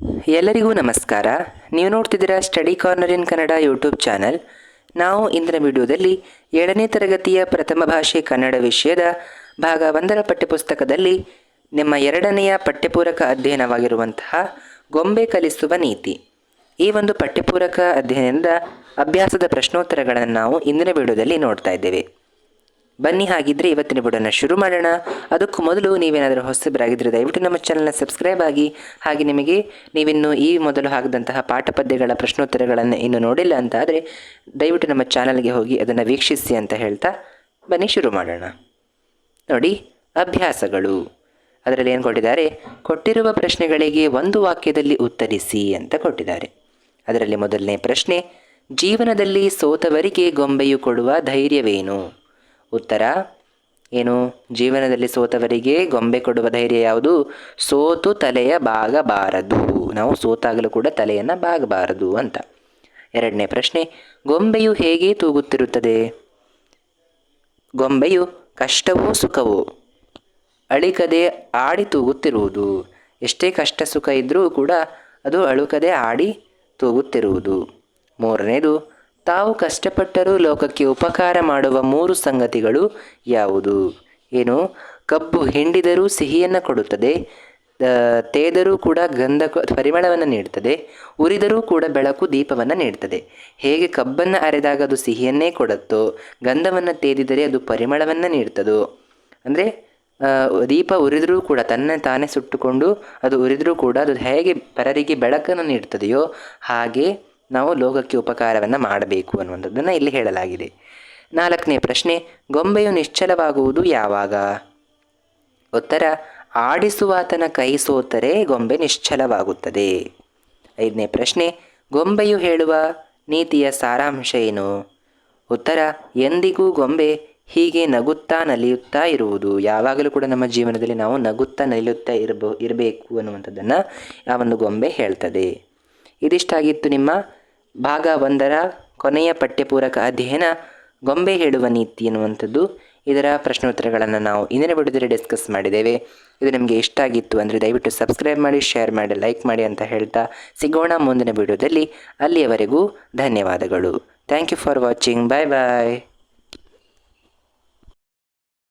ಎಲ್ಲರಿಗೂ ನಮಸ್ಕಾರ. ನೀವು ನೋಡ್ತಿದ್ದೀರಾ ಸ್ಟಡಿ ಕಾರ್ನರ್ ಇನ್ ಕನ್ನಡ ಯೂಟ್ಯೂಬ್ ಚಾನಲ್. ನಾವು ಇಂದಿನ ವಿಡಿಯೋದಲ್ಲಿ 7ನೇ ತರಗತಿಯ ಪ್ರಥಮ ಭಾಷೆ ಕನ್ನಡ ವಿಷಯದ ಭಾಗ 1ರ ಪಠ್ಯಪುಸ್ತಕದಲ್ಲಿ ನಿಮ್ಮ 2ನೆಯ ಪಠ್ಯಪೂರಕ ಅಧ್ಯಯನವಾಗಿರುವಂತಹ ಗೊಂಬೆ ಕಲಿಸುವ ನೀತಿ, ಈ ಒಂದು ಪಠ್ಯಪೂರಕ ಅಧ್ಯಯನದ ಅಭ್ಯಾಸದ ಪ್ರಶ್ನೋತ್ತರಗಳನ್ನು ನಾವು ಇಂದಿನ ವಿಡಿಯೋದಲ್ಲಿ ನೋಡ್ತಾ ಇದ್ದೇವೆ. ಬನ್ನಿ, ಹಾಗಿದ್ರೆ ಇವತ್ತಿನ ವಿಡಿಯೋನ ಶುರು ಮಾಡೋಣ. ಅದಕ್ಕೂ ಮೊದಲು ನೀವೇನಾದರೂ ಹೊಸಬರಾಗಿದ್ದರೆ ದಯವಿಟ್ಟು ನಮ್ಮ ಚಾನಲ್ನ ಸಬ್ಸ್ಕ್ರೈಬ್ ಆಗಿ, ಹಾಗೆ ನಿಮಗೆ ನೀವಿನ್ನು ಈ ಮೊದಲು ಹಾಕಿದಂತಹ ಪಾಠ ಪದ್ಯಗಳ ಪ್ರಶ್ನೋತ್ತರಗಳನ್ನು ಇನ್ನೂ ನೋಡಿಲ್ಲ ಅಂತ ಆದರೆ ದಯವಿಟ್ಟು ನಮ್ಮ ಚಾನಲ್ಗೆ ಹೋಗಿ ಅದನ್ನು ವೀಕ್ಷಿಸಿ ಅಂತ ಹೇಳ್ತಾ ಬನ್ನಿ ಶುರು ಮಾಡೋಣ. ನೋಡಿ, ಅಭ್ಯಾಸಗಳು. ಅದರಲ್ಲಿ ಏನು ಕೊಟ್ಟಿದ್ದಾರೆ? ಕೊಟ್ಟಿರುವ ಪ್ರಶ್ನೆಗಳಿಗೆ ಒಂದು ವಾಕ್ಯದಲ್ಲಿ ಉತ್ತರಿಸಿ ಅಂತ ಕೊಟ್ಟಿದ್ದಾರೆ. ಅದರಲ್ಲಿ ಮೊದಲನೇ ಪ್ರಶ್ನೆ, ಜೀವನದಲ್ಲಿ ಸೋತವರಿಗೆ ಗೊಂಬೆಯು ಕೊಡುವ ಧೈರ್ಯವೇನು? ಉತ್ತರ ಏನು? ಜೀವನದಲ್ಲಿ ಸೋತವರಿಗೆ ಗೊಂಬೆ ಕೊಡುವ ಧೈರ್ಯ ಯಾವುದು? ಸೋತು ತಲೆಯ ಬಾಗಬಾರದು. ನಾವು ಸೋತಾಗಲೂ ಕೂಡ ತಲೆಯನ್ನು ಬಾಗಬಾರದು ಅಂತ. ಎರಡನೇ ಪ್ರಶ್ನೆ, ಗೊಂಬೆಯು ಹೇಗೆ ತೂಗುತ್ತಿರುತ್ತದೆ? ಗೊಂಬೆಯು ಕಷ್ಟವೋ ಸುಖವೋ ಅಳಿಕದೆ ಆಡಿ ತೂಗುತ್ತಿರುವುದು. ಎಷ್ಟೇ ಕಷ್ಟ ಸುಖ ಇದ್ದರೂ ಕೂಡ ಅದು ಅಳುಕದೆ ಆಡಿ ತೂಗುತ್ತಿರುವುದು. ಮೂರನೇದು, ತಾವು ಕಷ್ಟಪಟ್ಟರೂ ಲೋಕಕ್ಕೆ ಉಪಕಾರ ಮಾಡುವ 3 ಸಂಗತಿಗಳು ಯಾವುದು? ಏನು? ಕಬ್ಬು ಹಿಂಡಿದರೂ ಸಿಹಿಯನ್ನು ಕೊಡುತ್ತದೆ, ತೇದರೂ ಕೂಡ ಗಂಧ ಪರಿಮಳವನ್ನು ನೀಡುತ್ತದೆ, ಉರಿದರೂ ಕೂಡ ಬೆಳಕು ದೀಪವನ್ನು ನೀಡುತ್ತದೆ. ಹೇಗೆ ಕಬ್ಬನ್ನು ಅರೆದಾಗ ಅದು ಸಿಹಿಯನ್ನೇ ಕೊಡುತ್ತೋ, ಗಂಧವನ್ನು ತೇದಿದರೆ ಅದು ಪರಿಮಳವನ್ನು ನೀಡ್ತದೋ, ಅಂದರೆ ದೀಪ ಉರಿದರೂ ಕೂಡ ತಾನೇ ಸುಟ್ಟುಕೊಂಡು ಅದು ಉರಿದರೂ ಕೂಡ ಅದು ಹೇಗೆ ಪರರಿಗೆ ಬೆಳಕನ್ನು ನೀಡ್ತದೆಯೋ ಹಾಗೆ ನಾವು ಲೋಕಕ್ಕೆ ಉಪಕಾರವನ್ನು ಮಾಡಬೇಕು ಅನ್ನುವಂಥದ್ದನ್ನು ಇಲ್ಲಿ ಹೇಳಲಾಗಿದೆ. 4ನೇ ಪ್ರಶ್ನೆ, ಗೊಂಬೆಯು ನಿಶ್ಚಲವಾಗುವುದು ಯಾವಾಗ? ಉತ್ತರ, ಆಡಿಸುವಾತನ ಕೈ ಸೋತರೆ ಗೊಂಬೆ ನಿಶ್ಚಲವಾಗುತ್ತದೆ. 5ನೇ ಪ್ರಶ್ನೆ, ಗೊಂಬೆಯು ಹೇಳುವ ನೀತಿಯ ಸಾರಾಂಶ ಏನು? ಉತ್ತರ, ಎಂದಿಗೂ ಗೊಂಬೆ ಹೀಗೆ ನಗುತ್ತಾ ನಲಿಯುತ್ತಾ ಇರುವುದು. ಯಾವಾಗಲೂ ಕೂಡ ನಮ್ಮ ಜೀವನದಲ್ಲಿ ನಾವು ನಗುತ್ತಾ ನಲಿಯುತ್ತಾ ಇರಬೇಕು ಅನ್ನುವಂಥದ್ದನ್ನು ಆ ಒಂದು ಗೊಂಬೆ ಹೇಳ್ತದೆ. ಇದಿಷ್ಟಾಗಿತ್ತು ನಿಮ್ಮ ಭಾಗ 1ರ ಕೊನೆಯ ಪಠ್ಯಪೂರಕ ಅಧ್ಯಯನ ಗೊಂಬೆ ಹೇಳುವ ನೀತಿ ಎನ್ನುವಂಥದ್ದು. ಇದರ ಪ್ರಶ್ನೋತ್ತರಗಳನ್ನು ನಾವು ಇಂದಿನ ವಿಡಿಯೋದಲ್ಲಿ ಡಿಸ್ಕಸ್ ಮಾಡಿದ್ದೇವೆ. ಇದು ನಿಮಗೆ ಇಷ್ಟ ಆಗಿತ್ತು ಅಂದರೆ ದಯವಿಟ್ಟು ಸಬ್ಸ್ಕ್ರೈಬ್ ಮಾಡಿ, ಶೇರ್ ಮಾಡಿ, ಲೈಕ್ ಮಾಡಿ ಅಂತ ಹೇಳ್ತಾ ಸಿಗೋಣ ಮುಂದಿನ ವಿಡಿಯೋದಲ್ಲಿ. ಅಲ್ಲಿಯವರೆಗೂ ಧನ್ಯವಾದಗಳು. Thank you for watching. Bye bye.